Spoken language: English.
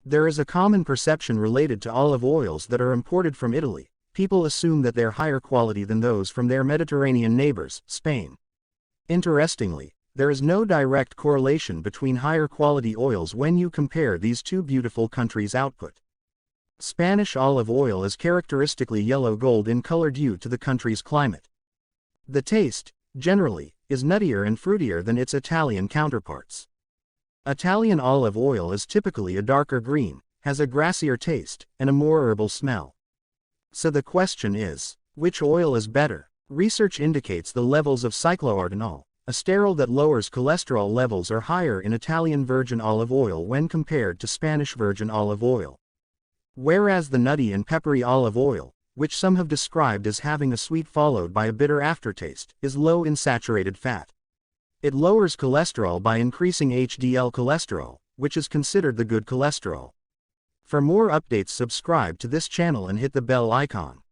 There is a common perception related to olive oils that are imported from Italy. People assume that they're higher quality than those from their Mediterranean neighbors, Spain. Interestingly, there is no direct correlation between higher quality oils when you compare these two beautiful countries' output. Spanish olive oil is characteristically yellow-gold in color due to the country's climate. The taste, generally, is nuttier and fruitier than its Italian counterparts. Italian olive oil is typically a darker green, has a grassier taste, and a more herbal smell. So the question is, which oil is better? Research indicates the levels of cycloardenol, a sterol that lowers cholesterol levels, are higher in Italian virgin olive oil when compared to Spanish virgin olive oil. Whereas the nutty and peppery olive oil, which some have described as having a sweet followed by a bitter aftertaste, is low in saturated fat. It lowers cholesterol by increasing HDL cholesterol, which is considered the good cholesterol. For more updates, subscribe to this channel and hit the bell icon.